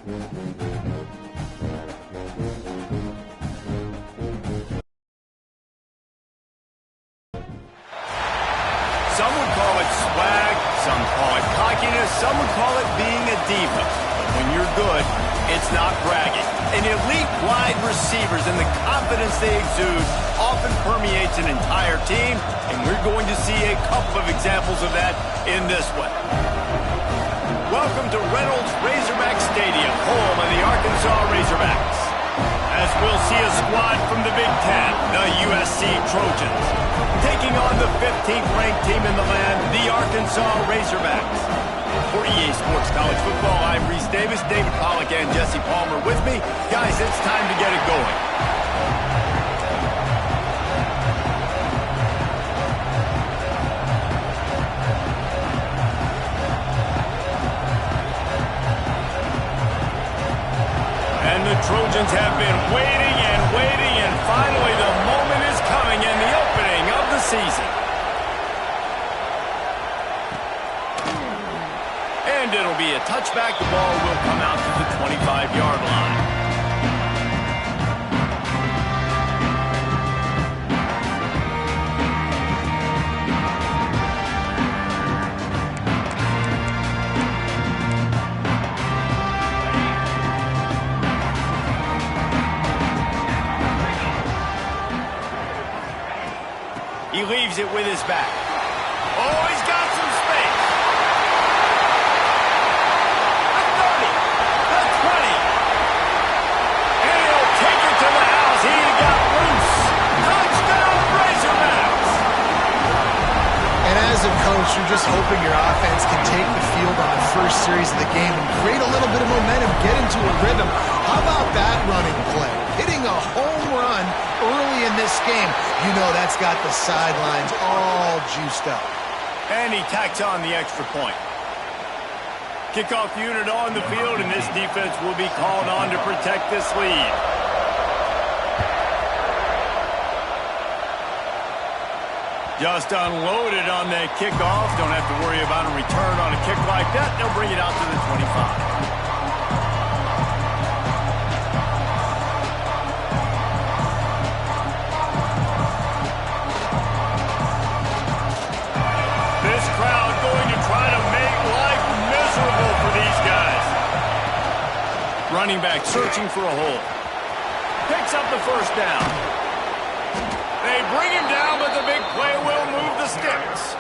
Some would call it swag, some call it cockiness, some would call it being a diva. But when you're good, it's not bragging. An elite wide receivers and the confidence they exude often permeates an entire team, and we're going to see a couple of examples of that in this one. Welcome to Reynolds Razorback Stadium, home of the Arkansas Razorbacks. As we'll see a squad from the Big Ten, the USC Trojans, taking on the 15th ranked team in the land, the Arkansas Razorbacks. For EA Sports College Football, I'm Reese Davis, David Pollack, and Jesse Palmer with me. Guys, it's time to get it going. And the Trojans have been waiting, and finally the moment is coming in the opening of the season. And it'll be a touchback. The ball will come out to the 25-yard line. He leaves it with his back. Oh, he's got some space. The 30, the 20. And he'll take it to the house. He got loose. Touchdown, Razorbacks. And as a coach, you're just hoping your offense can take the field on the first series of the game and create a little bit of momentum, get into a rhythm. How about that running play? Hitting a home run early in this game. You know that's got the sidelines all juiced up. And he tacks on the extra point. Kickoff unit on the field, and this defense will be called on to protect this lead. Just unloaded on that kickoff. Don't have to worry about a return on a kick like that. They'll bring it out to the 25. Running back searching for a hole. Picks up the first down. They bring him down, but the big play will move the sticks.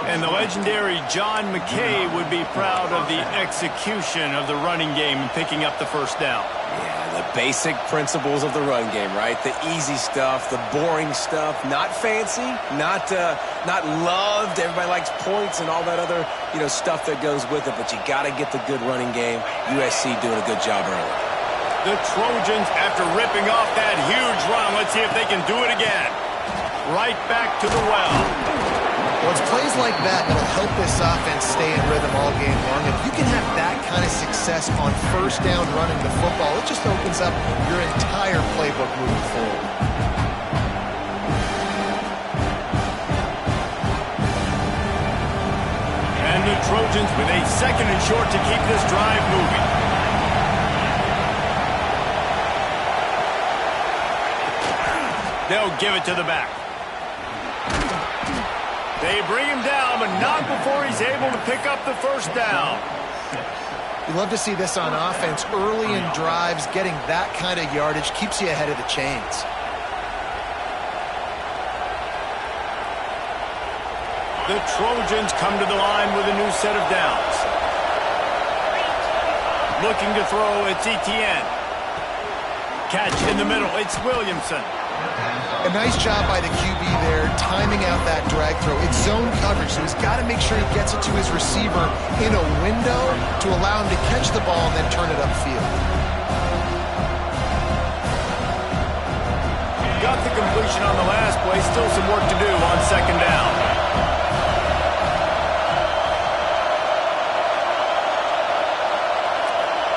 And the legendary John McKay would be proud of the execution of the running game and picking up the first down. Yeah, the basic principles of the run game, right? The easy stuff, the boring stuff, not fancy, not loved. Everybody likes points and all that other, stuff that goes with it, but you got to get the good running game. USC doing a good job early. The Trojans, after ripping off that huge run, let's see if they can do it again. Right back to the well. Well, it's plays like that that'll help this offense stay in rhythm all game long. If you can have that kind of success on first down running the football, it just opens up your entire playbook moving forward. And the Trojans with a second and short to keep this drive moving. They'll give it to the back. They bring him down, but not before he's able to pick up the first down. You love to see this on offense. Early in drives, getting that kind of yardage keeps you ahead of the chains. The Trojans come to the line with a new set of downs. Looking to throw, it's Etienne. Catch in the middle, it's Williamson. A nice job by the QB there, timing out that drag throw. It's zone coverage, so he's got to make sure he gets it to his receiver in a window to allow him to catch the ball and then turn it upfield. Got the completion on the last play, still some work to do on second down.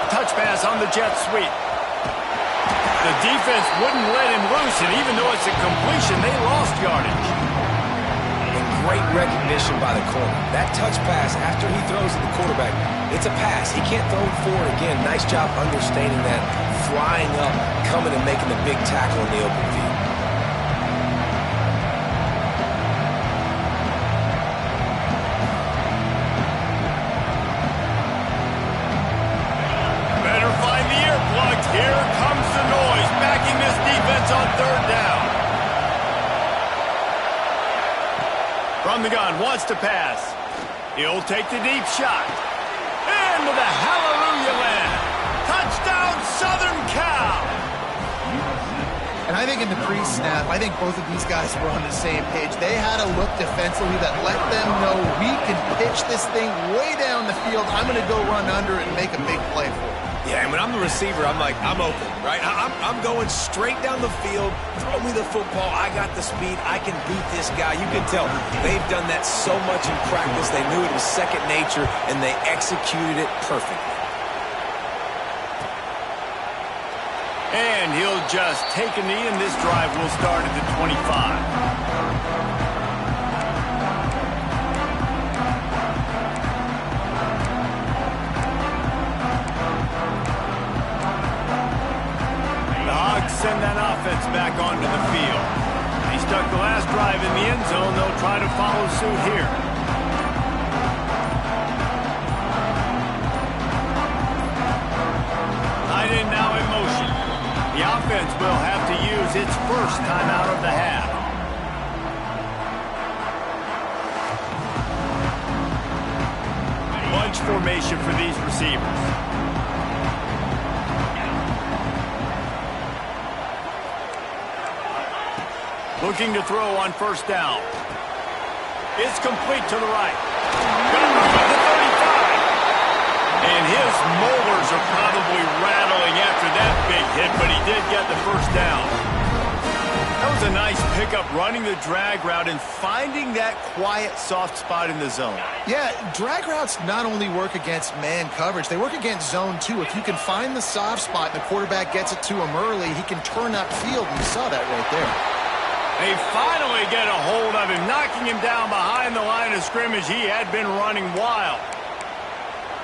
Touch pass on the jet sweep. The defense wouldn't let him loose, and even though it's a completion, they lost yardage. And great recognition by the corner. That touch pass after he throws to the quarterback, it's a pass. He can't throw it forward again. Nice job understanding that, flying up, coming and making the big tackle in the open field. Better find the earplugs. Here comes the noise, backing this defense on third down. From the gun, wants to pass. He'll take the deep shot. Into the hallelujah land. Touchdown, Southern Cal. And I think in the pre-snap, I think both of these guys were on the same page. They had a look defensively that let them know we can pitch this thing way down the field. I'm going to go run under it and make a big play for it. Yeah, and when I'm the receiver, I'm like, I'm open, right? I'm going straight down the field. Throw me the football. I got the speed. I can beat this guy. You can tell they've done that so much in practice. They knew it was second nature, and they executed it perfectly. And he'll just take a knee, and this drive will start at the 25. Send that offense back onto the field. They stuck the last drive in the end zone. They'll try to follow suit here. Tight end now in motion. The offense will have to use its first timeout of the half. Bunch formation for these receivers. Looking to throw on first down. It's complete to the right. Got him at the 35. And his molars are probably rattling after that big hit, but he did get the first down. That was a nice pickup, running the drag route and finding that quiet, soft spot in the zone. Yeah, drag routes not only work against man coverage, they work against zone too. If you can find the soft spot and the quarterback gets it to him early, he can turn upfield, and you saw that right there. They finally get a hold of him, knocking him down behind the line of scrimmage. He had been running wild.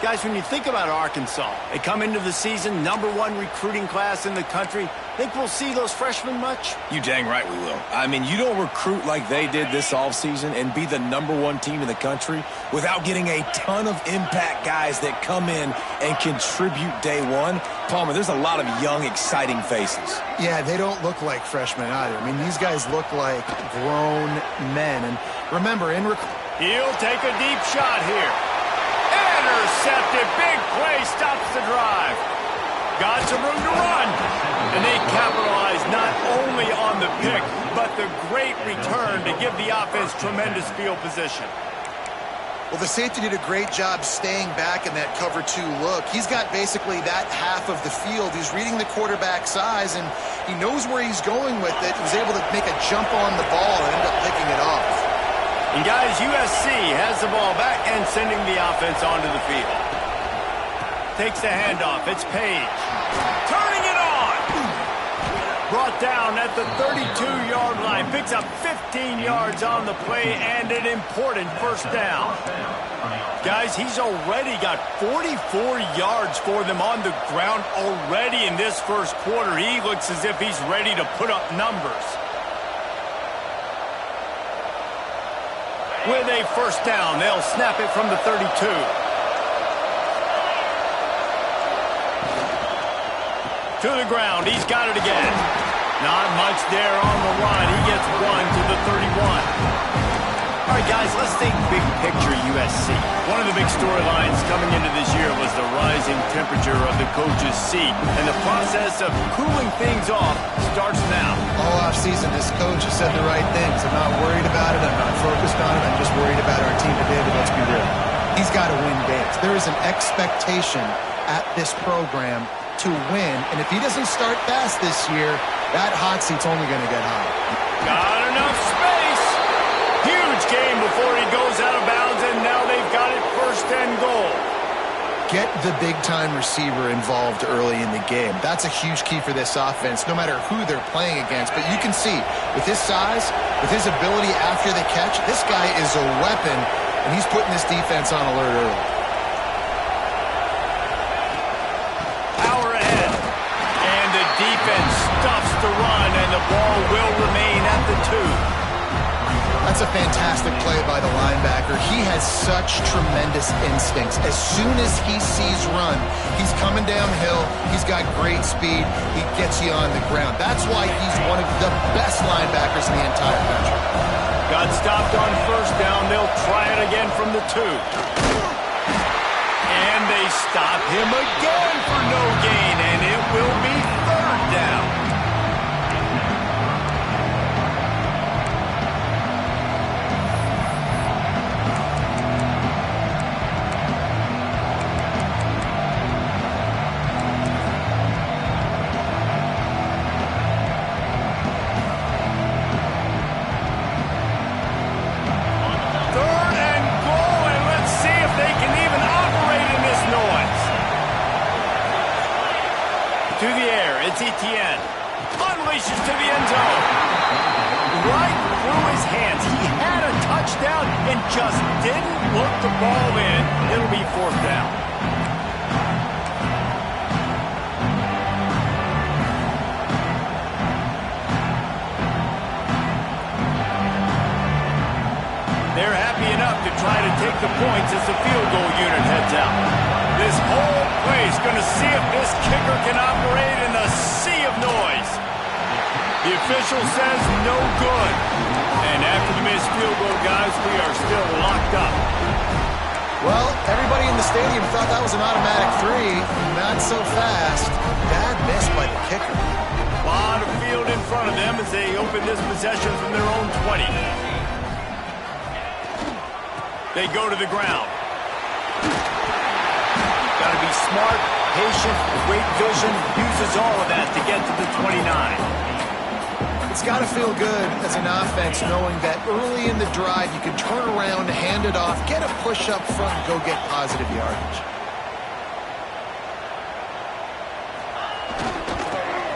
Guys, when you think about Arkansas, they come into the season #1 recruiting class in the country. Think we'll see those freshmen much? You dang right we will. I mean, you don't recruit like they did this offseason and be the #1 team in the country without getting a ton of impact guys that come in and contribute day one. Palmer, there's a lot of young, exciting faces. Yeah, they don't look like freshmen either. I mean, these guys look like grown men. And remember, he'll take a deep shot here. Intercepted. Big play stops the drive. Got some room to run. And they capitalize not only on the pick, but the great return to give the offense tremendous field position. Well, the safety did a great job staying back in that cover 2 look. He's got basically that half of the field. He's reading the quarterback's eyes, and he knows where he's going with it. He was able to make a jump on the ball and end up picking it off. And guys, USC has the ball back and sending the offense onto the field. Takes the handoff. It's Page. Turning it on. Brought down at the 32-yard line. Picks up 15 yards on the play and an important first down. Guys, he's already got 44 yards for them on the ground already in this first quarter. He looks as if he's ready to put up numbers. With a first down, they'll snap it from the 32. To the ground, he's got it again. Not much there on the run. He gets one to the 31. All right, guys, let's think big picture USC. One of the big storylines coming into this year was the rising temperature of the coach's seat, and the process of cooling things off starts now. All offseason, this coach has said the right things. I'm not worried about it. I'm not focused on it. I'm just worried about our team today, but let's be real. He's got to win games. There is an expectation at this program to win, and if he doesn't start fast this year, that hot seat's only going to get hot. Got enough space. Huge game before he goes out of bounds, and now they've got it first and goal. Get the big-time receiver involved early in the game. That's a huge key for this offense, no matter who they're playing against. But you can see, with his size, with his ability after the catch, this guy is a weapon, and he's putting this defense on alert early. Power ahead. And the defense stuffs the run, and the ball will remain at the 2. That's a fantastic play by the linebacker. He has such tremendous instincts. As soon as he sees run, he's coming downhill. He's got great speed. He gets you on the ground. That's why he's one of the best linebackers in the entire country. Got stopped on first down. They'll try it again from the 2. And they stop him again for no gain, and it will be 3rd down. To the air, it's Etienne. Unleashes to the end zone. Right through his hands. He had a touchdown and just didn't look the ball in. It'll be 4th down. They're happy enough to try to take the points as the field goal unit heads out. This whole place going to see if this kicker can operate in the sea of noise. The official says no good. And after the missed field goal, guys, we are still locked up. Well, everybody in the stadium thought that was an automatic 3. Not so fast. Bad miss by the kicker. A lot of field in front of them as they open this possession from their own 20. They go to the ground. Got to be smart, patient, great vision, uses all of that to get to the 29. It's got to feel good as an offense knowing that early in the drive you can turn around, hand it off, get a push up front, and go get positive yardage.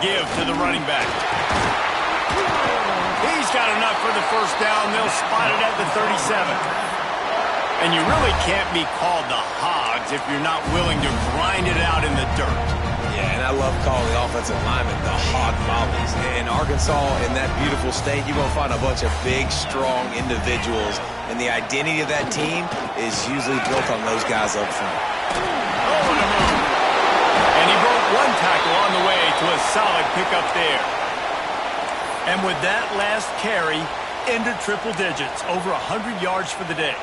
Give to the running back. He's got enough for the first down. They'll spot it at the 37. And you really can't be called the Hogs if you're not willing to grind it out in the dirt. Yeah, and I love calling the offensive linemen the hog mollies. In Arkansas, in that beautiful state, you're going to find a bunch of big, strong individuals, and the identity of that team is usually built on those guys up front. Oh, what a move. And he broke one tackle on the way to a solid pickup there. And with that last carry, into triple digits, over 100 yards for the day.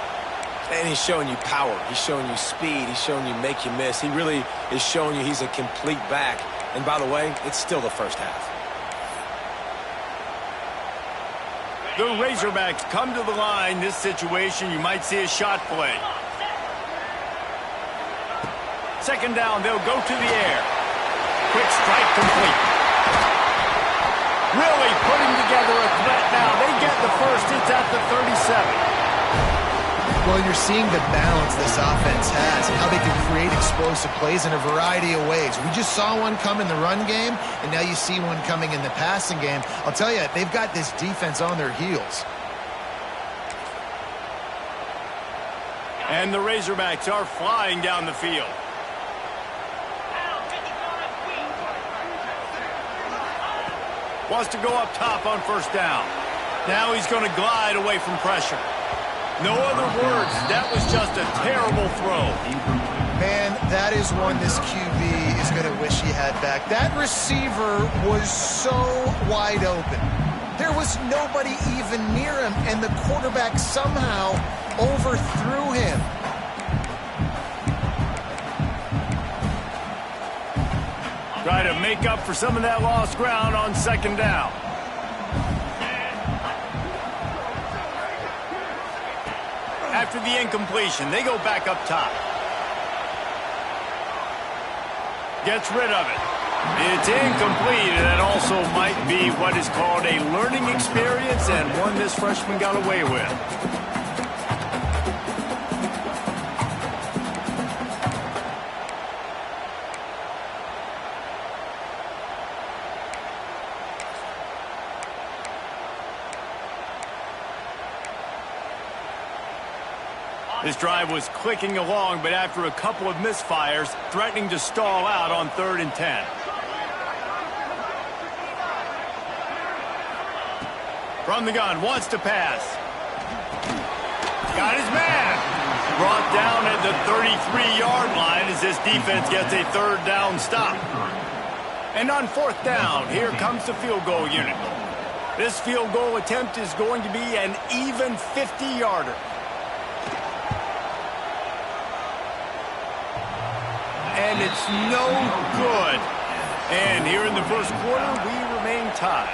And he's showing you power. He's showing you speed. He's showing you make you miss. He really is showing you he's a complete back. And by the way, it's still the first half. The Razorbacks come to the line. This situation, you might see a shot play. 2nd down, they'll go to the air. Quick strike complete. Really putting together a threat now. They get the first. It's at the 37. Well, you're seeing the balance this offense has and how they can create explosive plays in a variety of ways. We just saw one come in the run game, and now you see one coming in the passing game. I'll tell you, they've got this defense on their heels. And the Razorbacks are flying down the field. Wants to go up top on first down. Now he's going to glide away from pressure. No other words. That was just a terrible throw. Man, that is one this QB is going to wish he had back. That receiver was so wide open. There was nobody even near him, and the quarterback somehow overthrew him. Try to make up for some of that lost ground on 2nd down. After the incompletion, they go back up top. Gets rid of it. It's incomplete, and that also might be what is called a learning experience and one this freshman got away with. This drive was clicking along, but after a couple of misfires, threatening to stall out on 3rd and 10. From the gun, wants to pass. Got his man. Brought down at the 33-yard line as this defense gets a 3rd down stop. And on 4th down, here comes the field goal unit. This field goal attempt is going to be an even 50-yarder. And it's no good. And here in the first quarter, we remain tied.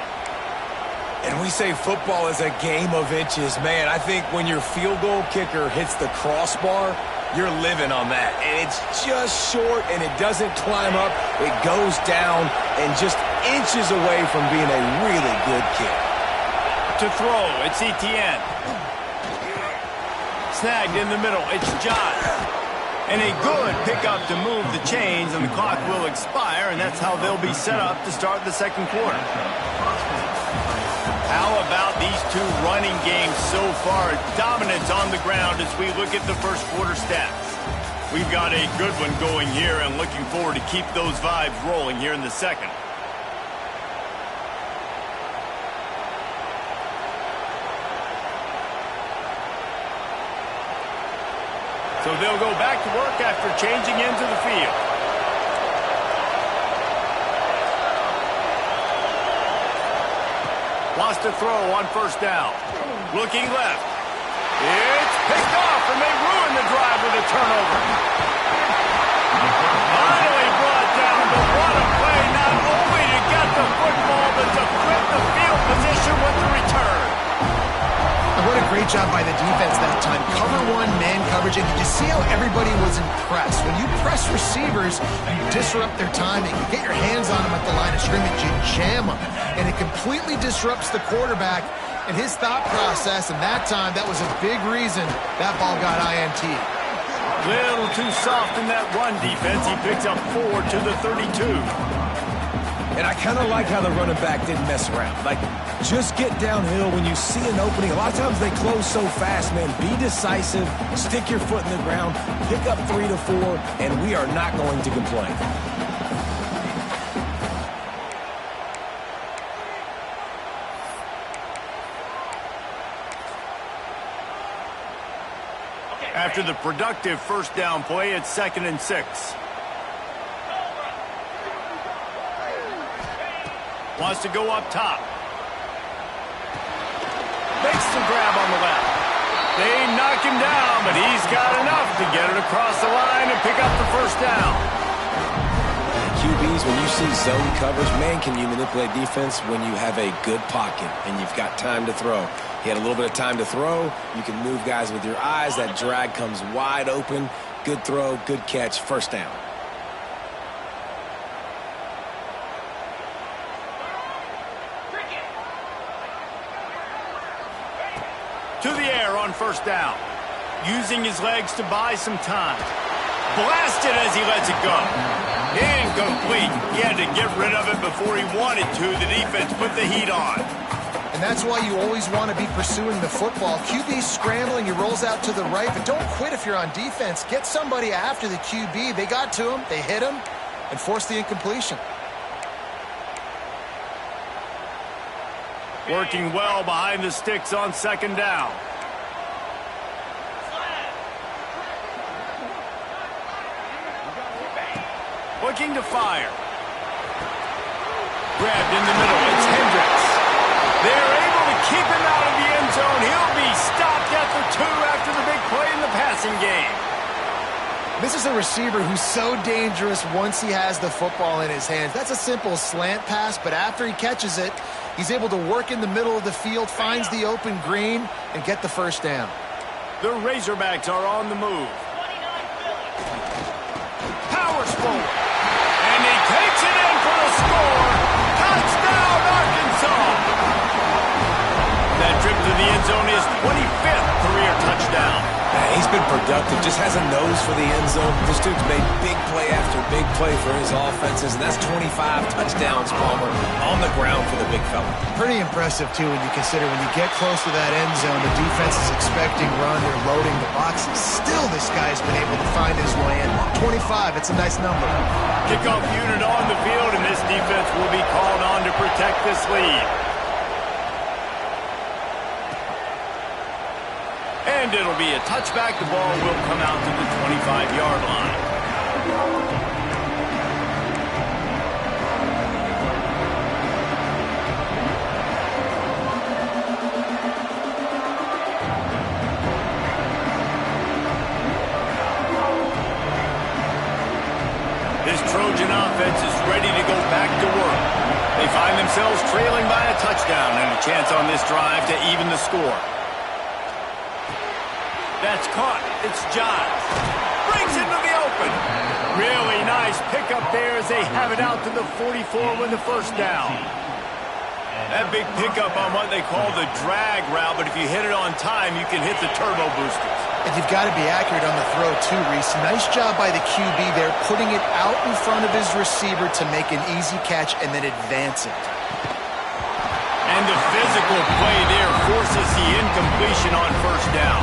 And we say football is a game of inches. Man, I think when your field goal kicker hits the crossbar, you're living on that. And it's just short, and it doesn't climb up. It goes down and just inches away from being a really good kick. To throw, it's Etienne. Snagged in the middle, it's John. And a good pickup to move the chains, and the clock will expire, and that's how they'll be set up to start the second quarter. How about these two running games so far? Dominance on the ground as we look at the first quarter stats. We've got a good one going here and looking forward to keep those vibes rolling here in the second. So they'll go back to work after changing into the field. Wants to throw on 1st down. Looking left. It's picked off, and they ruin the drive with a turnover. Finally brought down, but what a play, not only to get the football, but to flip the field position with the return. And what a great job by the defense that time. Cover 1, man coverage, and did you see how everybody was impressed? When you press receivers, you disrupt their timing. You get your hands on them at the line of scrimmage, you jam them. And it completely disrupts the quarterback and his thought process, and that time, that was a big reason that ball got INT. Little too soft in that run defense. He picks up 4 to the 32. And I kind of like how the running back didn't mess around. Like, just get downhill when you see an opening. A lot of times they close so fast, man. Be decisive, stick your foot in the ground, pick up 3 to 4, and we are not going to complain. After the productive 1st down play, it's 2nd and 6. Wants to go up top. Makes the grab on the left. They knock him down, but he's got enough to get it across the line and pick up the 1st down. QBs, when you see zone coverage, man, can you manipulate defense when you have a good pocket and you've got time to throw. He had a little bit of time to throw. You can move guys with your eyes. That drag comes wide open. Good throw, good catch, 1st down. To the air on 1st down. Using his legs to buy some time. Blasted as he lets it go. Incomplete. He had to get rid of it before he wanted to. The defense put the heat on. And that's why you always want to be pursuing the football. QB's scrambling, he rolls out to the right, but don't quit if you're on defense. Get somebody after the QB. They got to him, they hit him, and forced the incompletion. Working well behind the sticks on 2nd down. Looking to fire. Grabbed in the middle. It's Hendricks. They're able to keep him out of the end zone. He'll be stopped at the 2 after the big play in the passing game. This is a receiver who's so dangerous once he has the football in his hands. That's a simple slant pass, but after he catches it, he's able to work in the middle of the field, finds the open green, and get the 1st down. The Razorbacks are on the move. Powers forward. And he takes it in for the score. Touchdown, Arkansas. That trip to the end zone is 25th career touchdown. He's been productive, just has a nose for the end zone. This dude's made big play after big play for his offenses, and that's 25 touchdowns, Palmer, on the ground for the big fella. Pretty impressive, too, when you consider when you get close to that end zone, the defense is expecting run, they're loading the boxes. Still, this guy's been able to find his way in. 25, it's a nice number. Kickoff unit on the field, and this defense will be called on to protect this lead. And it'll be a touchback. The ball will come out to the 25-yard line. This Trojan offense is ready to go back to work. They find themselves trailing by a touchdown and a chance on this drive to even the score. That's caught. It's Giles. Brings it into the open. Really nice pickup there as they have it out to the 44 with the first down. That big pickup on what they call the drag route, but if you hit it on time, you can hit the turbo boosters. And you've got to be accurate on the throw, too, Reese. Nice job by the QB there, putting it out in front of his receiver to make an easy catch and then advance it. And the physical play there forces the incompletion on first down.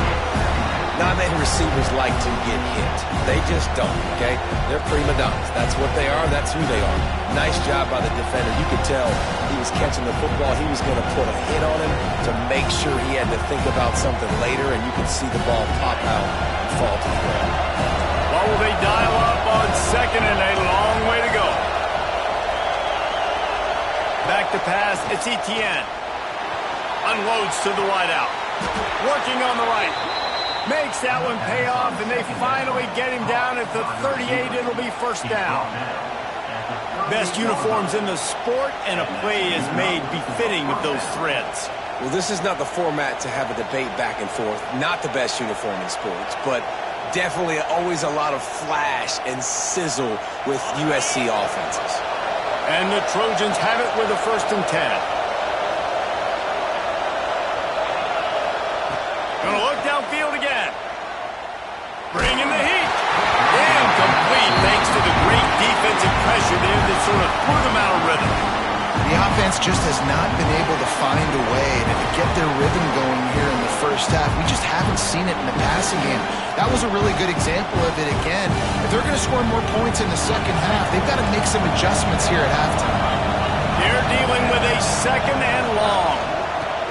Not many receivers like to get hit. They just don't, okay? They're prima donnas. That's what they are. That's who they are. Nice job by the defender. You could tell he was catching the football. He was going to put a hit on him to make sure he had to think about something later, and you could see the ball pop out and fall to the ground. What will they dial up on second and a long way to go? Back to pass. It's Etienne. Unloads to the wideout. Working on the right. Makes that one pay off, and they finally get him down at the 38. It'll be first down. Best uniforms in the sport, and a play is made befitting of those threads. Well, this is not the format to have a debate back and forth. Not the best uniform in sports, but definitely always a lot of flash and sizzle with USC offenses. And the Trojans have it with a 1st and 10. Gonna look downfield again. Bringing the heat. Incomplete thanks to the great defensive pressure there that sort of threw them out of rhythm. The offense just has not been able to find a way to get their rhythm going here in the first half. We just haven't seen it in the passing game. That was a really good example of it again. If they're going to score more points in the second half, they've got to make some adjustments here at halftime. They're dealing with a 2nd and long.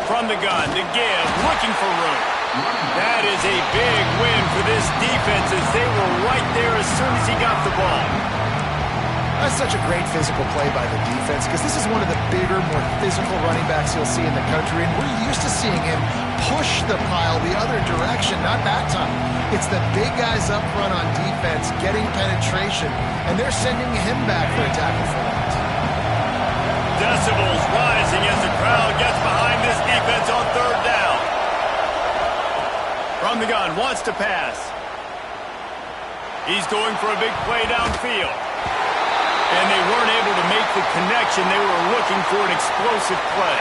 From the gun to give, looking for room. That is a big win for this defense as they were right there as soon as he got the ball. That's such a great physical play by the defense because this is one of the bigger, more physical running backs you'll see in the country, and we're used to seeing him push the pile the other direction, not that time. It's the big guys up front on defense getting penetration, and they're sending him back for a tackle for that. Decibels rising as the crowd gets behind this defense on 3rd down. From the gun, wants to pass. He's going for a big play downfield. And they weren't able to make the connection. They were looking for an explosive play.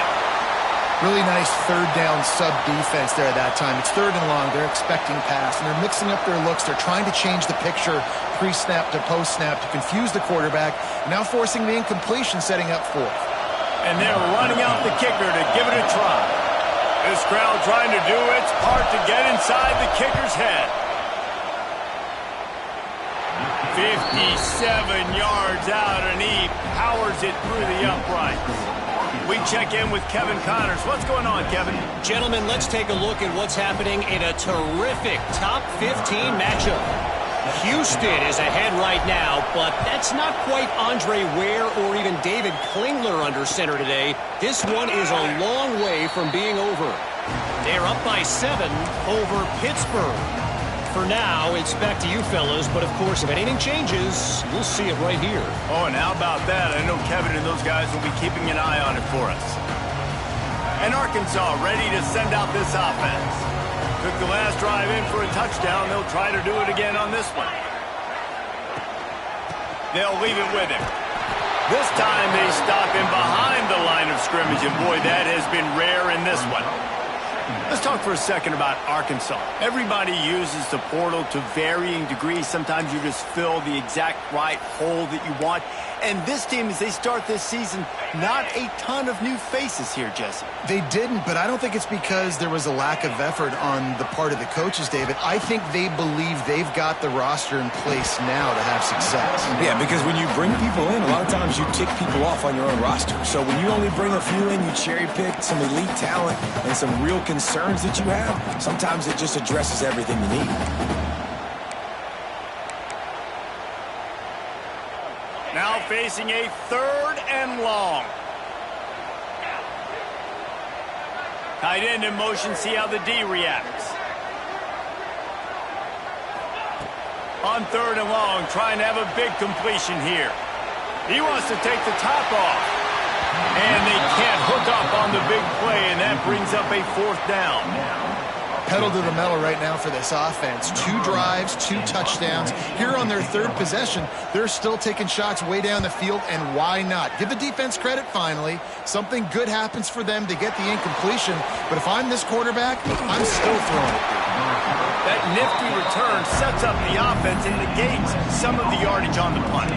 Really nice 3rd down sub-defense there at that time. It's 3rd and long. They're expecting pass, and they're mixing up their looks. They're trying to change the picture pre-snap to post-snap to confuse the quarterback, now forcing the incompletion, setting up 4th. And they're running out the kicker to give it a try. This crowd trying to do its part to get inside the kicker's head. 57 yards out, and he powers it through the uprights. We check in with Kevin Connors. What's going on, Kevin? Gentlemen, let's take a look at what's happening in a terrific top 15 matchup. Houston is ahead right now, but that's not quite Andre Ware or even David Klingler under center today. This one is a long way from being over. They're up by 7 over Pittsburgh. For now, it's back to you fellas, but of course, if anything changes, you'll see it right here. Oh, and how about that? I know Kevin and those guys will be keeping an eye on it for us. And Arkansas ready to send out this offense. Took the last drive in for a touchdown. They'll try to do it again on this one. They'll leave it with him. This time they stop him behind the line of scrimmage, and boy, that has been rare in this one. Let's talk for a second about Arkansas. Everybody uses the portal to varying degrees. Sometimes you just fill the exact right hole that you want. And this team, as they start this season, not a ton of new faces here, Jesse. They didn't, but I don't think it's because there was a lack of effort on the part of the coaches, David. I think they believe they've got the roster in place now to have success. Yeah, because when you bring people in, a lot of times you tick people off on your own roster. So when you only bring a few in, you cherry pick some elite talent and some real concerns that you have, sometimes it just addresses everything you need. Now facing a 3rd and long. Tight end in motion, see how the D reacts. On 3rd and long, trying to have a big completion here. He wants to take the top off. And they can't hook up on the big play, and that brings up a 4th down. Pedal to the metal right now for this offense. 2 drives, 2 touchdowns. Here on their 3rd possession, they're still taking shots way down the field, and why not? Give the defense credit finally. Something good happens for them to get the incompletion, but if I'm this quarterback, I'm still throwing it. That nifty return sets up the offense and negates some of the yardage on the punt.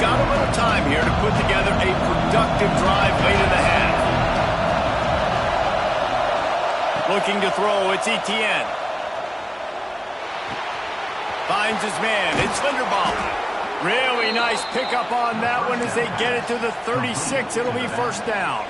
Got a little time here to put together a productive drive late in the half. Looking to throw, it's Etienne. Finds his man, it's Linderbaum. Really nice pickup on that one as they get it to the 36. It'll be 1st down.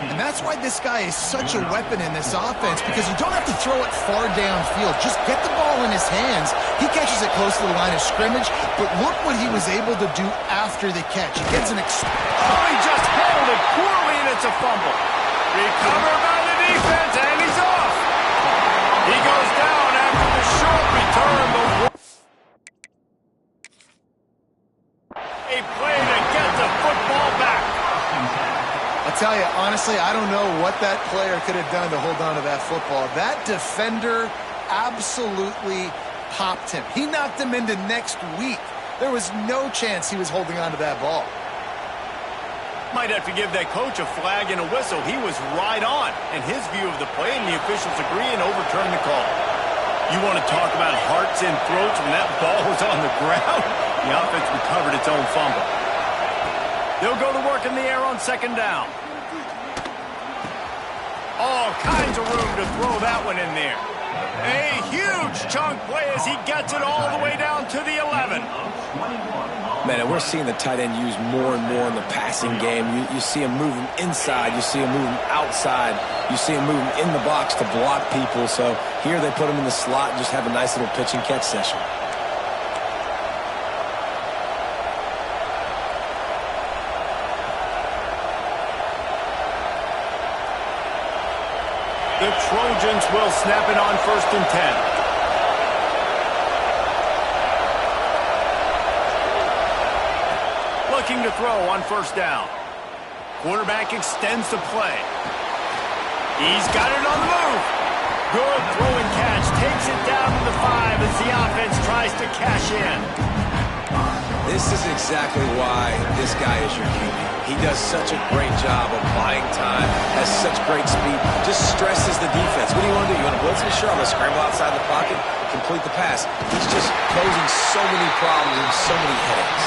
And that's why this guy is such a weapon in this offense, because you don't have to throw it far downfield. Just get the ball in his hands. He catches it close to the line of scrimmage, but look what he was able to do after the catch. He gets an he just handled it poorly, and it's a fumble. Recovered by the defense, and he's off. He goes down after the short return. A play to get the football back. I'll tell you, honestly, I don't know what that player could have done to hold on to that football. That defender absolutely popped him. He knocked him into next week. There was no chance he was holding on to that ball. Might have to give that coach a flag and a whistle. He was right on, and his view of the play, and the officials agree and overturn the call. You want to talk about hearts and throats when that ball was on the ground? The offense recovered its own fumble. They'll go to work in the air on 2nd down. All kinds of room to throw that one in there. A huge chunk play as he gets it all the way down to the 11. Man, and we're seeing the tight end used more and more in the passing game. You see him moving inside. You see him moving outside. You see him moving in the box to block people. So here they put him in the slot and just have a nice little pitch and catch session. The Trojans will snap it on 1st and 10. Looking to throw on 1st down. Quarterback extends the play. He's got it on the move. Good throw and catch. Takes it down to the 5 as the offense tries to cash in. This is exactly why this guy is your QB. He does such a great job of buying time, has such great speed, just stresses the defense. What do you want to do? You want to blitz me? Sure, I'm going to scramble outside the pocket, complete the pass. He's just posing so many problems and so many headaches.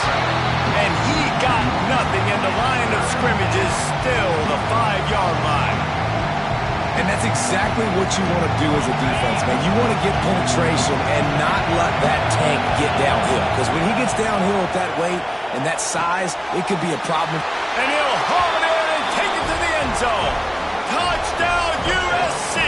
And he got nothing, and the line of scrimmage is still the 5-yard line. And that's exactly what you want to do as a defense, man. You want to get penetration and not let that tank get downhill. Because when he gets downhill at that weight and that size, it could be a problem. And he'll haul it in and take it to the end zone. Touchdown, USC!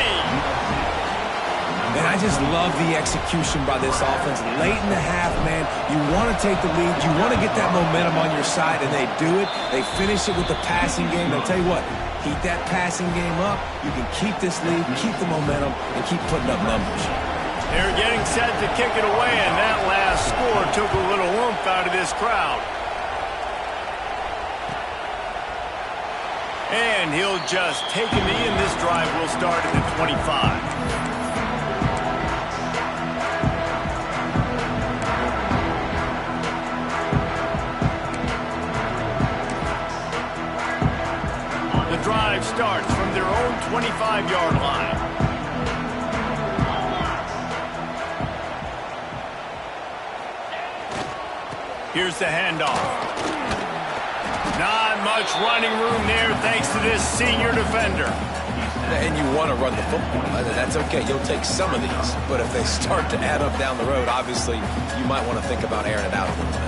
And I just love the execution by this offense. Late in the half, man, you want to take the lead. You want to get that momentum on your side, and they do it. They finish it with the passing game. I'll tell you what, keep that passing game up. You can keep this lead, keep the momentum, and keep putting up numbers. They're getting set to kick it away, and that last score took a little oomph out of this crowd. And he'll just take a knee, and this drive will start at the 25. The drive starts from their own 25-yard line. Here's the handoff. Not much running room there thanks to this senior defender. And you want to run the football. That's okay. You'll take some of these. But if they start to add up down the road, obviously, you might want to think about airing it out a little bit.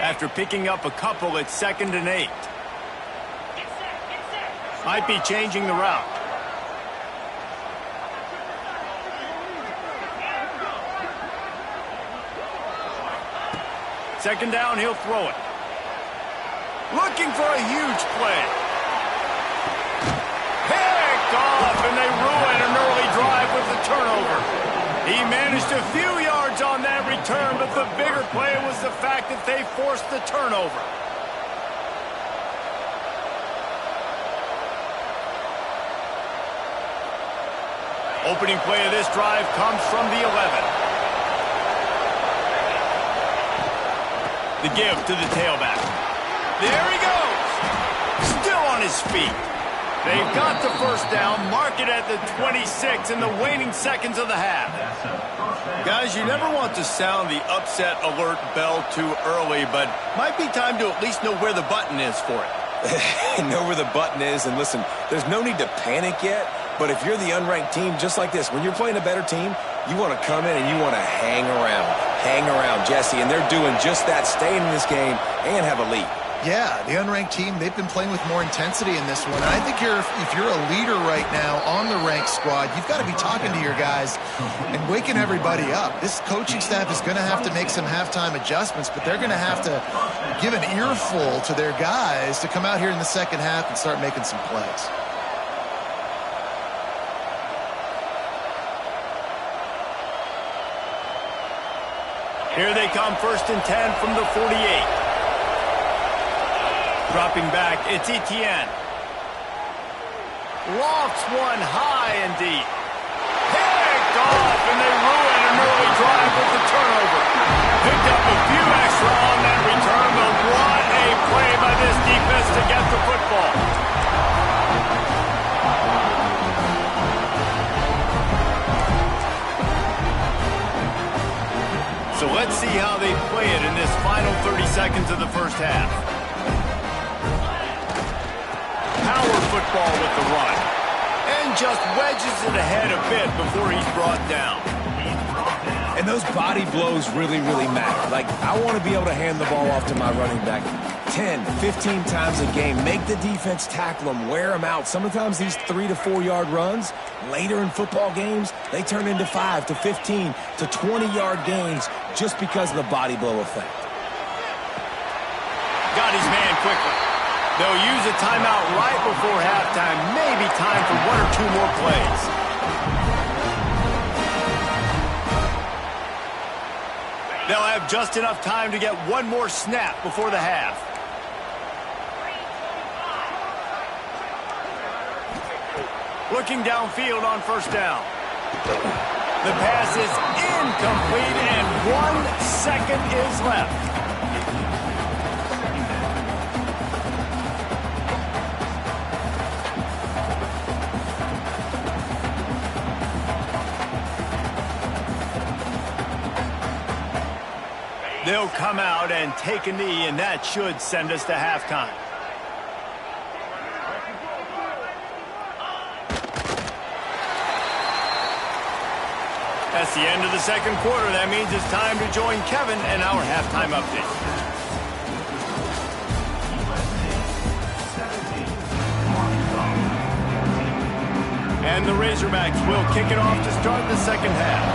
After picking up a couple, it's 2nd and 8. Might be changing the route. Second down, he'll throw it. Looking for a huge play. Picked off, and they ruin an early drive with the turnover. He managed a few yards on that return, but the bigger play was the fact that they forced the turnover. Opening play of this drive comes from the 11. The give to the tailback. There he goes. Still on his feet. They've got the first down. Mark it at the 26 in the waning seconds of the half. Guys, you never want to sound the upset alert bell too early, but might be time to at least know where the button is for it. Know where the button is, and listen, there's no need to panic yet, but if you're the unranked team, just like this, when you're playing a better team, you want to come in and you want to hang around, Jesse, and they're doing just that, staying in this game and have a lead. Yeah, the unranked team, they've been playing with more intensity in this one. And I think if you're a leader right now on the ranked squad, you've got to be talking to your guys and waking everybody up. This coaching staff is going to have to make some halftime adjustments, but they're going to have to give an earful to their guys to come out here in the second half and start making some plays. Here they come, 1st and 10 from the 48. Dropping back, it's Etienne. Lofts one high and deep. Picked off, and they ruin an early drive with the turnover. Picked up a few extra on that return, but what a play by this defense to get the football. So let's see how they play it in this final 30 seconds of the first half. Power football with the run. And just wedges it ahead a bit before he's brought down. And those body blows really, really matter. Like, I want to be able to hand the ball off to my running back 10, 15 times a game. Make the defense tackle them, wear them out. Sometimes these 3 to 4 yard runs, later in football games, they turn into 5 to 15 to 20-yard gains just because of the body blow effect. Got his man quickly. They'll use a timeout right before halftime. Maybe time for 1 or 2 more plays. They'll have just enough time to get 1 more snap before the half. Looking downfield on 1st down. The pass is incomplete, and 1 second is left. They'll come out and take a knee, and that should send us to halftime. That's the end of the second quarter. That means it's time to join Kevin and our halftime update. And the Razorbacks will kick it off to start the second half.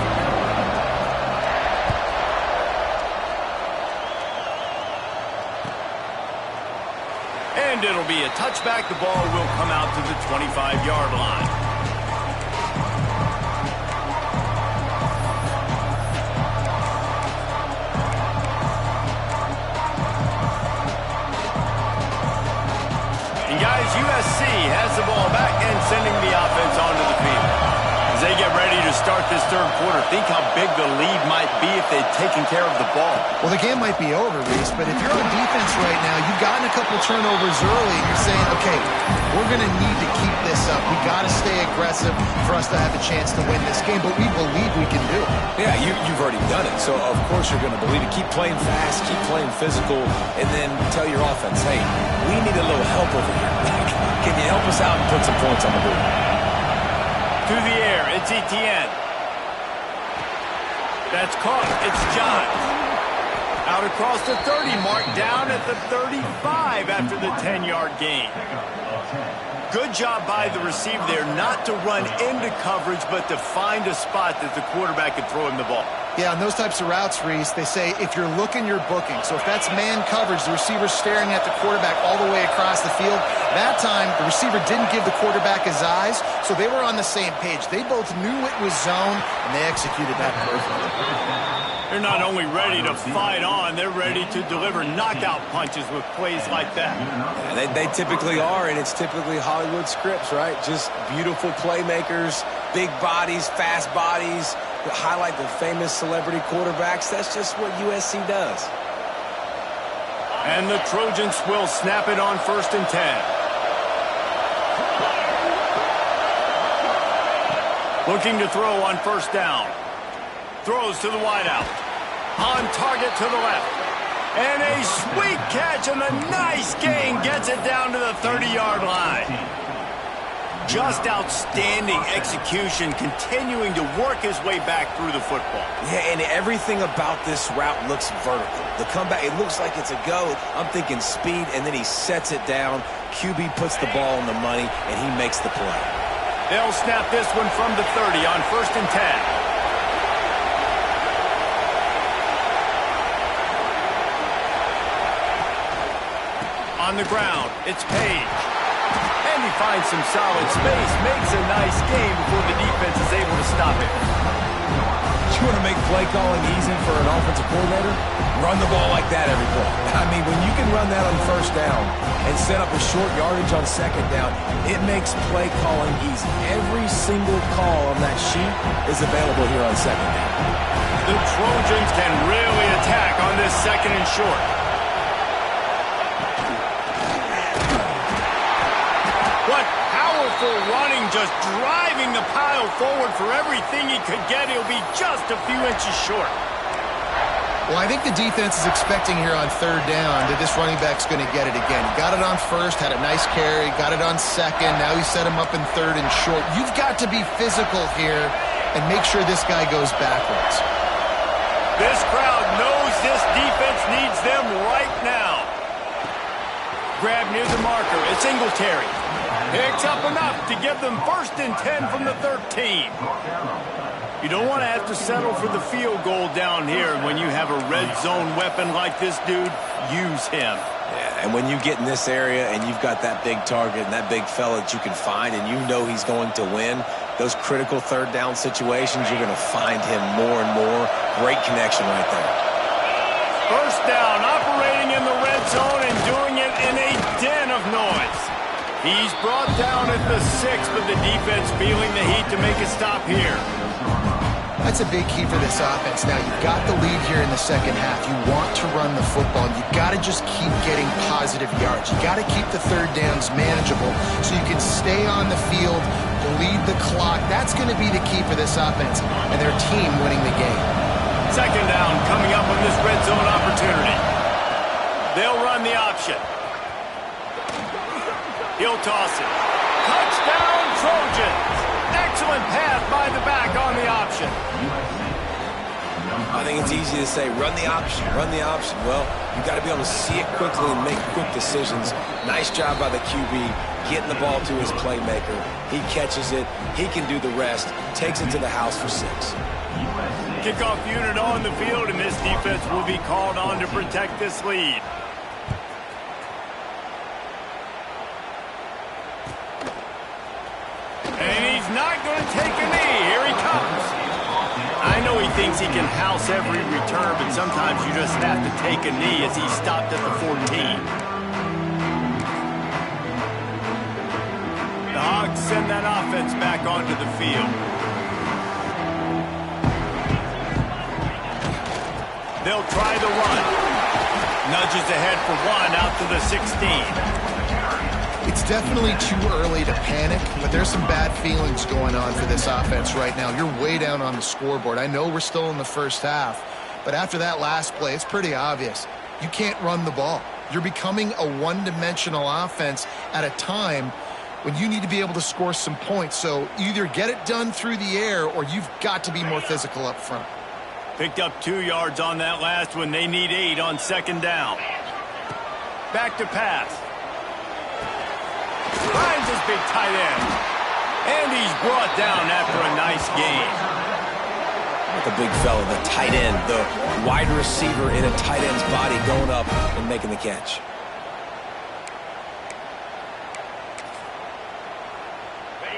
And it'll be a touchback. The ball will come out to the 25-yard line. start this third quarter. Think how big the lead might be if they'd taken care of the ball. Well, the game might be over, Reese, but if you're on defense right now, you've gotten a couple turnovers early, and you're saying, okay, we're going to need to keep this up. We got to stay aggressive for us to have a chance to win this game, but we believe we can do it. Yeah, you've already done it, so of course you're going to believe it. Keep playing fast, keep playing physical, and then tell your offense, hey, we need a little help over here. Can you help us out and put some points on the board? To the air, it's Etienne. That's caught. It's John. Out across the 30 mark, down at the 35 after the 10-yard gain. Good job by the receiver there not to run into coverage, but to find a spot that the quarterback could throw him the ball. Yeah, on those types of routes, Reese, they say if you're looking, you're booking. So if that's man coverage, the receiver's staring at the quarterback all the way across the field. That time, the receiver didn't give the quarterback his eyes, so they were on the same page. They both knew it was zone, and they executed that perfectly. They're not only ready to fight on, they're ready to deliver knockout punches with plays like that. Yeah, they typically are, and it's typically Hollywood scripts, right? Just beautiful playmakers, big bodies, fast bodies, that highlight the famous celebrity quarterbacks. That's just what USC does. And the Trojans will snap it on 1st and 10. Looking to throw on 1st down. Throws to the wideout. On target to the left. And a sweet catch and a nice gain gets it down to the 30-yard line. Just outstanding execution, continuing to work his way back through the football. Yeah, and everything about this route looks vertical. The comeback, it looks like it's a go. I'm thinking speed, and then he sets it down. QB puts the ball on the money, and he makes the play. They'll snap this one from the 30 on 1st and 10. On the ground, it's Page. And he finds some solid space, makes a nice game before the defense is able to stop it. You want to make play calling easy for an offensive coordinator? Run the ball like that every play. I mean, when you can run that on 1st down and set up a short yardage on 2nd down, it makes play calling easy. Every single call on that sheet is available here on 2nd down. The Trojans can really attack on this 2nd and short. What powerful running, just driving the pile forward for everything he could get. He'll be just a few inches short. Well, I think the defense is expecting here on 3rd down that this running back's going to get it again. He got it on 1st, had a nice carry, got it on 2nd. Now he set him up in 3rd and short. You've got to be physical here and make sure this guy goes backwards. This crowd knows this defense needs them right now. Grab near the marker. It's Singletary. Picks up enough to give them 1st and 10 from the 13. You don't want to have to settle for the field goal down here. When you have a red zone weapon like this dude, use him. Yeah, and when you get in this area and you've got that big target and that big fella that you can find and you know he's going to win, those critical 3rd down situations, you're going to find him more and more. Great connection right there. 1st down, operating in the red zone and doing it in a den of noise. He's brought down at the 6, but the defense feeling the heat to make a stop here. That's a big key for this offense. Now, you've got the lead here in the 2nd half. You want to run the football. You've got to just keep getting positive yards. You've got to keep the 3rd downs manageable so you can stay on the field, bleed the clock. That's going to be the key for this offense and their team winning the game. 2nd down coming up on this red zone opportunity. They'll run the option. He'll toss it. Touchdown, Trojans. Excellent pass by the back on the option. I think it's easy to say, run the option, run the option. Well, you've got to be able to see it quickly and make quick decisions. Nice job by the QB, getting the ball to his playmaker. He catches it. He can do the rest. Takes it to the house for 6. Kickoff unit on the field, and this defense will be called on to protect this lead. And he's not going to take a knee. Here he comes. I know he thinks he can house every return, but sometimes you just have to take a knee as he stopped at the 14. The Hogs send that offense back onto the field. they'll try the run. Nudges ahead for one out to the 16. It's definitely too early to panic, but there's some bad feelings going on for this offense right now. You're way down on the scoreboard. I know we're still in the first half, but after that last play, it's pretty obvious. You can't run the ball. You're becoming a one-dimensional offense at a time when you need to be able to score some points. So either get it done through the air or you've got to be more physical up front. Picked up 2 yards on that last one. They need 8 on second down. Back to pass. Finds his big tight end. And he's brought down after a nice gain. The big fella, the tight end, the wide receiver in a tight end's body going up and making the catch.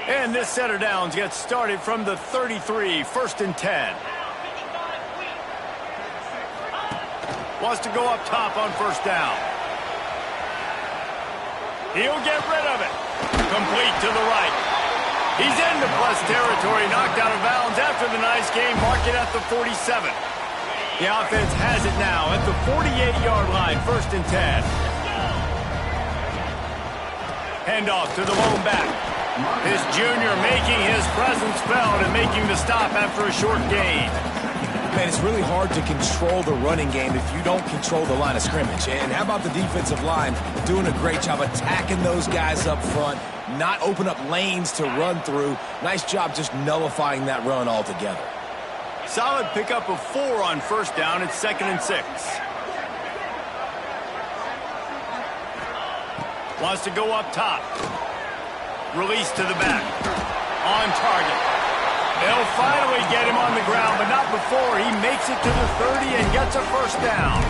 And this set of downs gets started from the 33, 1st and 10. Wants to go up top on first down. He'll get rid of it. Complete to the right. He's into plus territory, knocked out of bounds after the nice game. Mark it at the 47. The offense has it now at the 48-yard line, 1st and 10. Handoff to the lone back. This junior making his presence felt and making the stop after a short gain. Man, it's really hard to control the running game if you don't control the line of scrimmage. And how about the defensive line doing a great job attacking those guys up front, not open up lanes to run through. Nice job just nullifying that run altogether. Solid pickup of 4 on first down. It's 2nd and 6. Wants to go up top. Release to the back. On target. They'll finally get him on the ground, but not before he makes it to the 30 and gets a first down.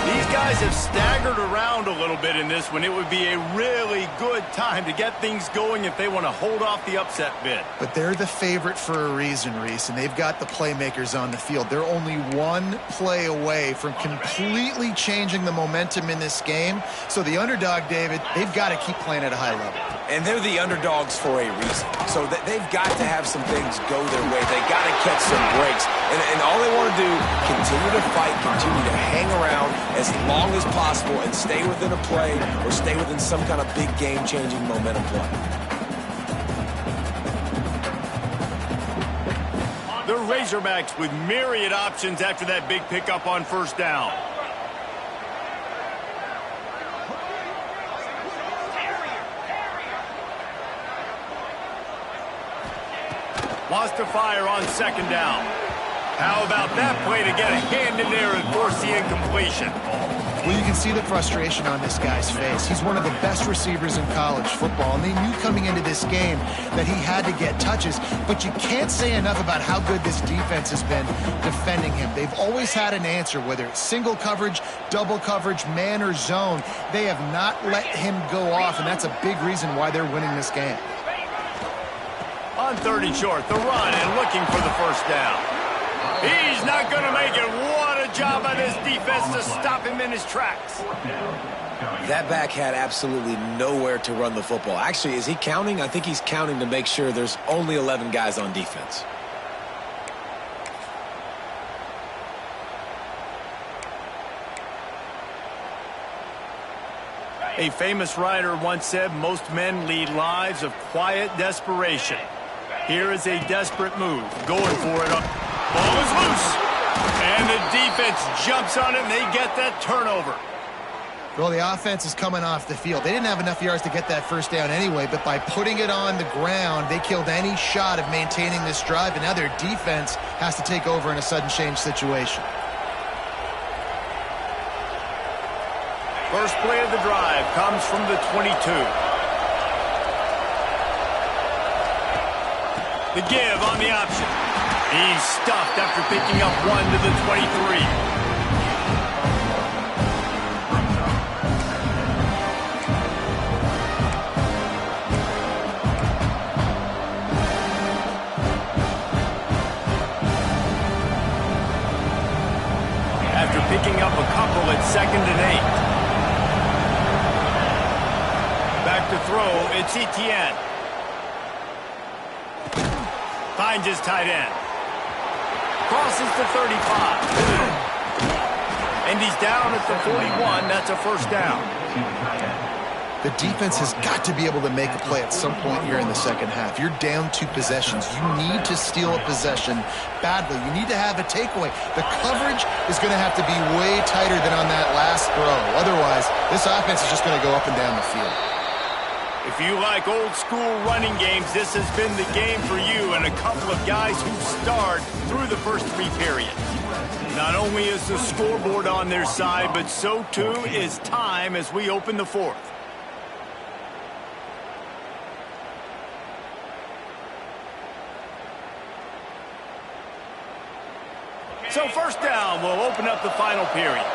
These guys have staggered around a little bit in this one. It would be a really good time to get things going if they want to hold off the upset bid. But they're the favorite for a reason, Reese, and they've got the playmakers on the field. They're only one play away from completely changing the momentum in this game. So the underdog, David, they've got to keep playing at a high level. And they're the underdogs for a reason. So they've got to have some things go their way. They got to catch some breaks. And all they want to do, continue to fight, continue to hang around as long as possible and stay within a play or stay within some kind of big game-changing momentum play. The Razorbacks with myriad options after that big pickup on first down. Wants to fire on second down. How about that play to get a hand in there and force the incompletion? Well, you can see the frustration on this guy's face. He's one of the best receivers in college football, and they knew coming into this game that he had to get touches, but you can't say enough about how good this defense has been defending him. They've always had an answer, whether it's single coverage, double coverage, man or zone. They have not let him go off, and that's a big reason why they're winning this game. On 3rd and short, the run and looking for the first down. He's not going to make it. What a job by this defense to stop him in his tracks. That back had absolutely nowhere to run the football. Actually, is he counting? I think he's counting to make sure there's only 11 guys on defense. A famous writer once said, most men lead lives of quiet desperation. Here is a desperate move. Going for it. Ball is loose. And the defense jumps on it, and they get that turnover. Well, the offense is coming off the field. They didn't have enough yards to get that first down anyway, but by putting it on the ground, they killed any shot of maintaining this drive, and now their defense has to take over in a sudden change situation. First play of the drive comes from the 22. The give on the option. He's stuffed after picking up 1 to the 23. After picking up a couple at 2nd and 8. Back to throw, it's Etienne. Finds his tight end. Crosses the 35. And he's down at the 41. That's a first down. The defense has got to be able to make a play at some point here in the second half. You're down 2 possessions. You need to steal a possession badly. You need to have a takeaway. The coverage is going to have to be way tighter than on that last throw. Otherwise, this offense is just going to go up and down the field. If you like old-school running games, this has been the game for you and a couple of guys who starred through the first 3 periods. Not only is the scoreboard on their side, but so too is time as we open the 4th. So first down will open up the final period.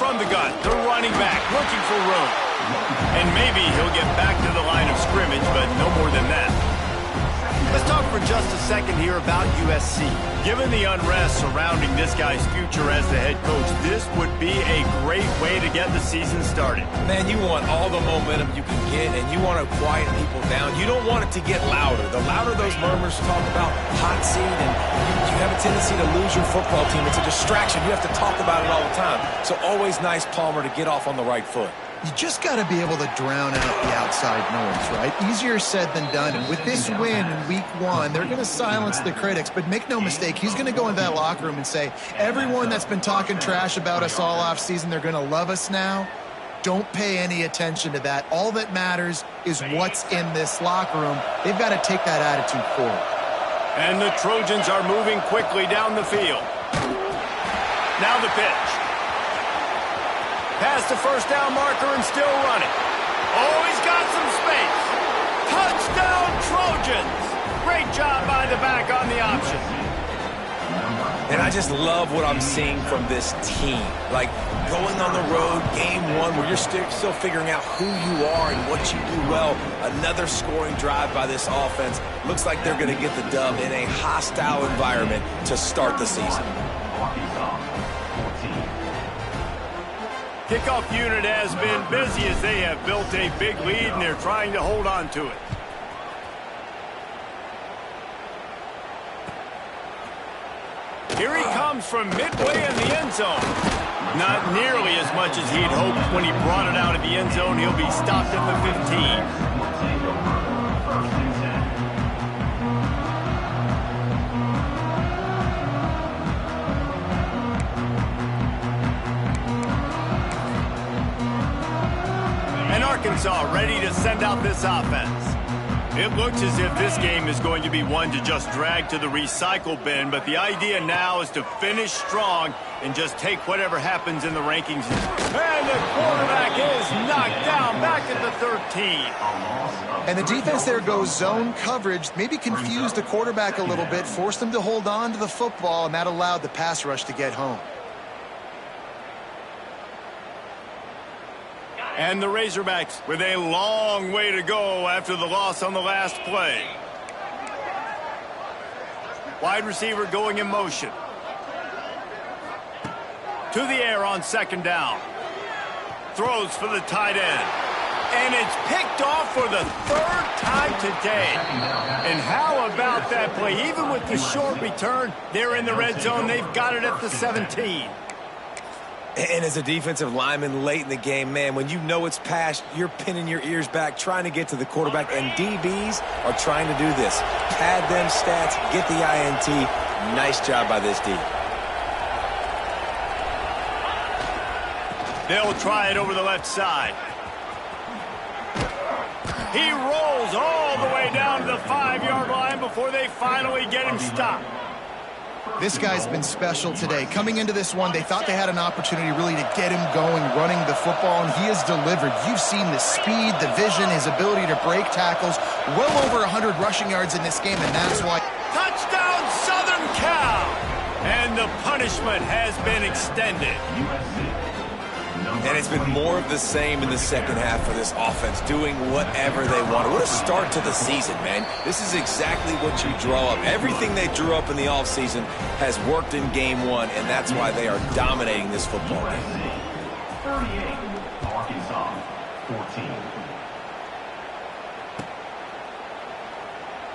From the gun, the running back looking for room. And maybe he'll get back to the line of scrimmage, but no more than that. Let's talk for just a second here about USC. Given the unrest surrounding this guy's future as the head coach, this would be a great way to get the season started. Man, you want all the momentum you can get, and you want to quiet people down. You don't want it to get louder. The louder those murmurs talk about hot seat, and you have a tendency to lose your football team. It's a distraction. You have to talk about it all the time. So always nice, Palmer, to get off on the right foot. You just got to be able to drown out the outside noise, right? Easier said than done. And with this win in week 1, they're going to silence the critics. But make no mistake, he's going to go into that locker room and say, everyone that's been talking trash about us all off season, they're going to love us now. Don't pay any attention to that. All that matters is what's in this locker room. They've got to take that attitude forward. And the Trojans are moving quickly down the field. Now the pitch. Past the first down marker and still running. Oh, he's got some space. Touchdown, Trojans. Great job by the back on the option. And I just love what I'm seeing from this team. Like, going on the road, game 1, where you're still figuring out who you are and what you do well. Another scoring drive by this offense. Looks like they're going to get the dub in a hostile environment to start the season. Kickoff unit has been busy as they have built a big lead and they're trying to hold on to it. Here he comes from midway in the end zone. Not nearly as much as he'd hoped when he brought it out of the end zone. He'll be stopped at the 15. Arkansas ready to send out this offense. It looks as if this game is going to be one to just drag to the recycle bin, but the idea now is to finish strong and just take whatever happens in the rankings. And the quarterback is knocked down back at the 13. And the defense there goes zone coverage, maybe confused the quarterback a little bit, forced him to hold on to the football, and that allowed the pass rush to get home. And the Razorbacks with a long way to go after the loss on the last play. Wide receiver going in motion. To the air on second down. Throws for the tight end. And it's picked off for the 3rd time today. And how about that play? Even with the short return, they're in the red zone. They've got it at the 17. And as a defensive lineman late in the game, man, when you know it's past, you're pinning your ears back, trying to get to the quarterback, and DBs are trying to do this. Pad them stats, get the INT. Nice job by this D. They'll try it over the left side. He rolls all the way down to the 5-yard line before they finally get him stopped. This guy's been special today. Coming into this one, they thought they had an opportunity really to get him going, running the football, and he has delivered. You've seen the speed, the vision, his ability to break tackles. Well over 100 rushing yards in this game, and that's why. Touchdown, Southern Cal! And the punishment has been extended. And it's been more of the same in the second half for this offense, doing whatever they want. What a start to the season, man. This is exactly what you draw up. Everything they drew up in the offseason has worked in game 1, and that's why they are dominating this football game. 38, Arkansas, 14.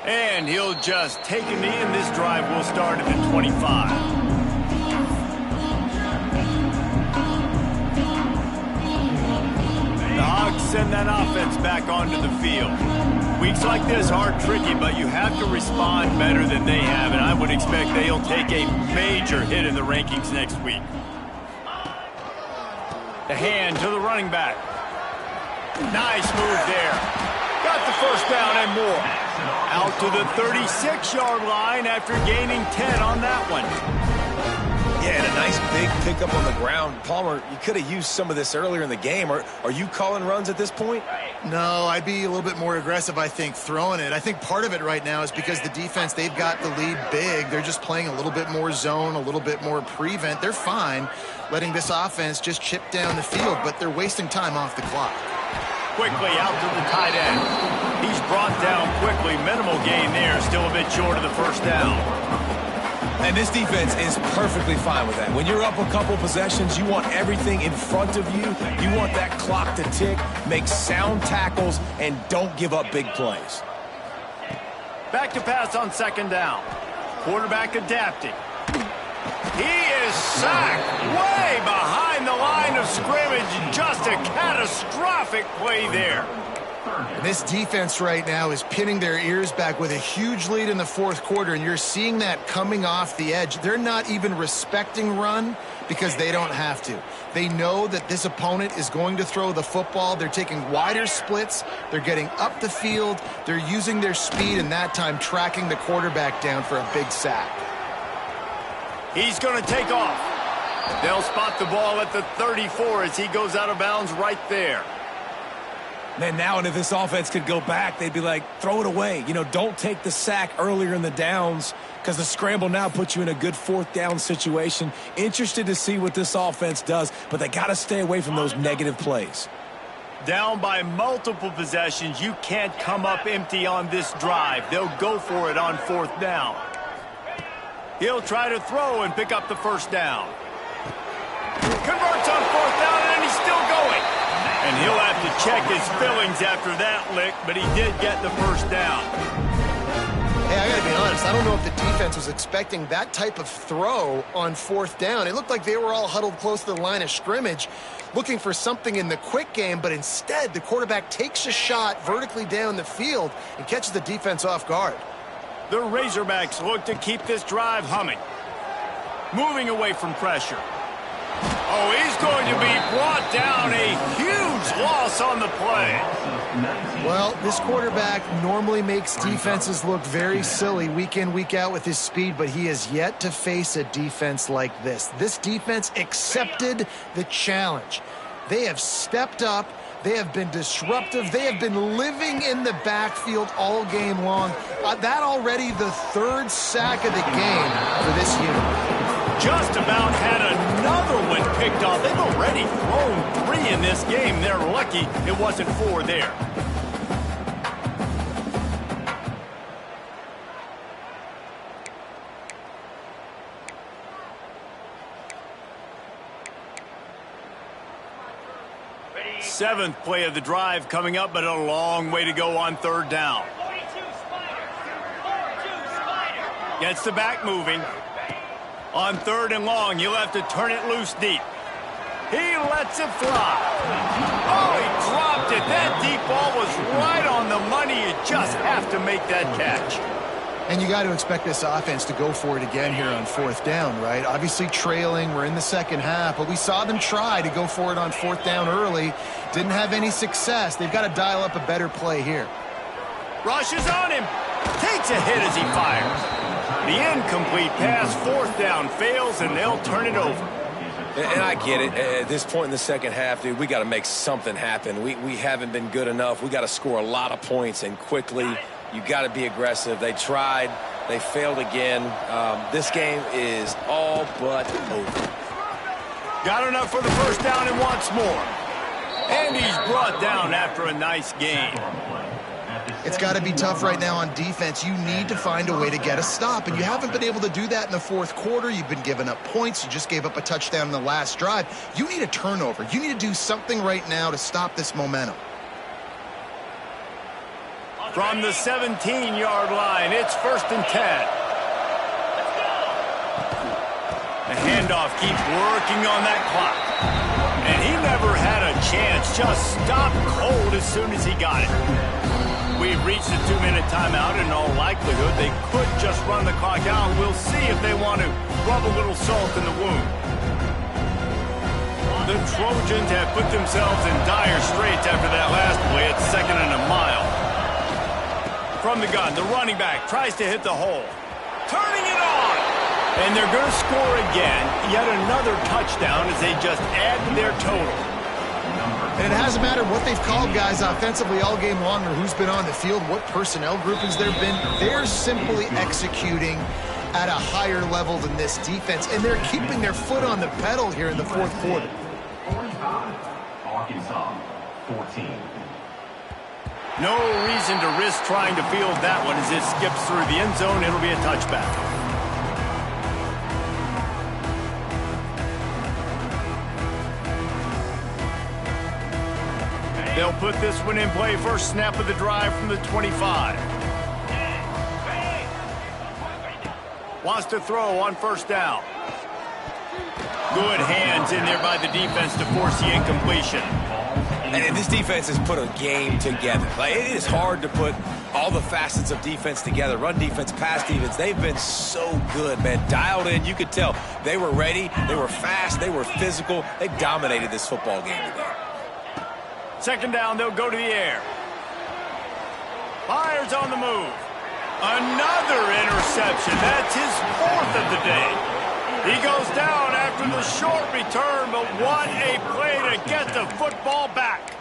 And he'll just take a knee, and this drive will start at the 25. The Hogs send that offense back onto the field. Weeks like this are tricky, but you have to respond better than they have, and I would expect they'll take a major hit in the rankings next week. The hand to the running back. Nice move there. Got the first down and more. Out to the 36-yard line after gaining 10 on that one. Yeah, and a nice big pickup on the ground. Palmer, you could have used some of this earlier in the game. Are you calling runs at this point? No, I'd be a little bit more aggressive, I think, throwing it. I think part of it right now is because the defense, they've got the lead big. They're just playing a little bit more zone, a little bit more prevent. They're fine letting this offense just chip down the field, but they're wasting time off the clock. Quickly out to the tight end. He's brought down quickly. Minimal gain there. Still a bit short of the first down. And this defense is perfectly fine with that. When you're up a couple possessions, you want everything in front of you. You want that clock to tick, make sound tackles, and don't give up big plays. Back to pass on second down. Quarterback adapting. He is sacked way behind the line of scrimmage. Just a catastrophic play there. And this defense right now is pinning their ears back with a huge lead in the fourth quarter, and you're seeing that coming off the edge. They're not even respecting run because they don't have to. They know that this opponent is going to throw the football. They're taking wider splits. They're getting up the field. They're using their speed, and that time tracking the quarterback down for a big sack. He's going to take off. They'll spot the ball at the 34 as he goes out of bounds right there. Man, now and if this offense could go back, they'd be like, throw it away. You know, don't take the sack earlier in the downs because the scramble now puts you in a good fourth down situation. Interested to see what this offense does, but they got to stay away from those negative plays. Down by multiple possessions, you can't come up empty on this drive. They'll go for it on fourth down. He'll try to throw and pick up the first down. Converts on fourth down, and then he's still going. And he'll have to check his fillings after that lick, but he did get the first down. Hey, I got to be honest. I don't know if the defense was expecting that type of throw on fourth down. It looked like they were all huddled close to the line of scrimmage, looking for something in the quick game, but instead the quarterback takes a shot vertically down the field and catches the defense off guard. The Razorbacks look to keep this drive humming. Moving away from pressure. Oh, he's going to be brought down. A huge loss on the play. Well, this quarterback normally makes defenses look very silly week in, week out with his speed, but he has yet to face a defense like this. This defense accepted the challenge. They have stepped up. They have been disruptive. They have been living in the backfield all game long. That already the third sack of the game for this unit. Just about had another one picked off. They've already thrown 3 in this game. They're lucky it wasn't 4 there. Seventh play of the drive coming up, but a long way to go on third down. Gets the back moving. On third and long, you'll have to turn it loose deep. He lets it fly. Oh, he dropped it. That deep ball was right on the money. You just have to make that catch. And you got to expect this offense to go for it again here on fourth down, right? Obviously trailing. We're in the second half, but we saw them try to go for it on fourth down early. Didn't have any success. They've got to dial up a better play here. Rushes on him. Takes a hit as he fires. The incomplete pass, fourth down, fails, and they'll turn it over. And I get it. At this point in the second half, dude, we got to make something happen. We haven't been good enough. We got to score a lot of points and quickly. You got to be aggressive. They tried. They failed again. This game is all but over. Got enough for the first down and wants more. And he's brought down after a nice game. It's got to be tough right now on defense. You need to find a way to get a stop, and you haven't been able to do that in the fourth quarter. You've been giving up points. You just gave up a touchdown in the last drive. You need a turnover. You need to do something right now to stop this momentum. From the 17-yard line, it's 1st and 10. The handoff keeps working on that clock. And he never had a chance, just stopped cold as soon as he got it. We've reached the 2-minute timeout. In all likelihood, they could just run the clock out. We'll see if they want to rub a little salt in the wound. The Trojans have put themselves in dire straits after that last play at 2nd and a mile. From the gun, the running back tries to hit the hole. Turning it on! And they're going to score again. Yet another touchdown as they just add to their total. And it hasn't mattered what they've called guys offensively all game long or who's been on the field, what personnel groupings there have been. They're simply executing at a higher level than this defense, and they're keeping their foot on the pedal here in the 4th quarter. Arkansas, 14. No reason to risk trying to field that one as it skips through the end zone. It'll be a touchback. They'll put this one in play. First snap of the drive from the 25. Wants to throw on 1st down. Good hands in there by the defense to force the incompletion. And this defense has put a game together. Like, it is hard to put all the facets of defense together. Run defense, pass defense. They've been so good, man. Dialed in. You could tell they were ready. They were fast. They were physical. They dominated this football game today. 2nd down, they'll go to the air. Fires on the move. Another interception. That's his 4th of the day. He goes down after the short return, but what a play to get the football back.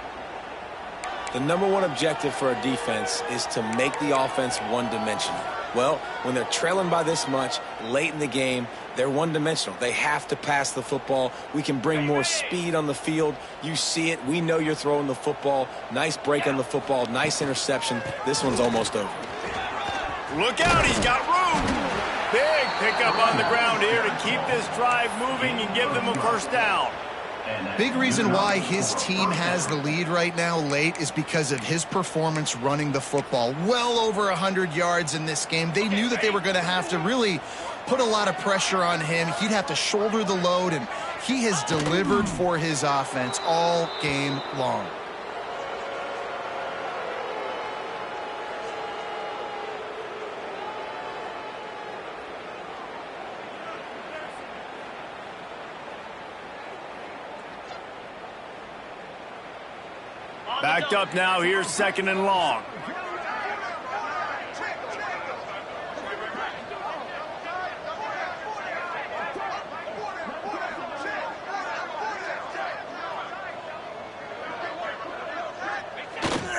The #1 objective for a defense is to make the offense one-dimensional. Well, when they're trailing by this much late in the game, they're one-dimensional. They have to pass the football. We can bring more speed on the field. You see it. We know you're throwing the football. Nice break on the football. Nice interception. This one's almost over. Look out. He's got room. Big pickup on the ground here to keep this drive moving and give them a 1st down. Big reason why his team has the lead right now late is because of his performance running the football. Well over 100 yards in this game. They knew that they were going to have to really put a lot of pressure on him. He'd have to shoulder the load, and he has delivered for his offense all game long. Backed up now. Here's 2nd and long.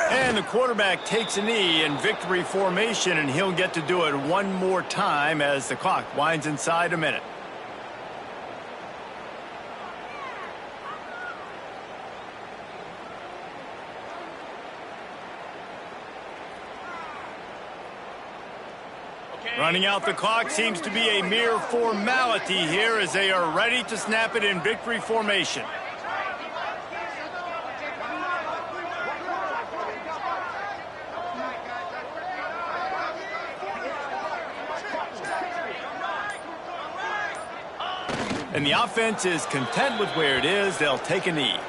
And the quarterback takes a knee in victory formation, and he'll get to do it one more time as the clock winds inside a minute. Running out the clock seems to be a mere formality here as they are ready to snap it in victory formation. And the offense is content with where it is. They'll take a knee.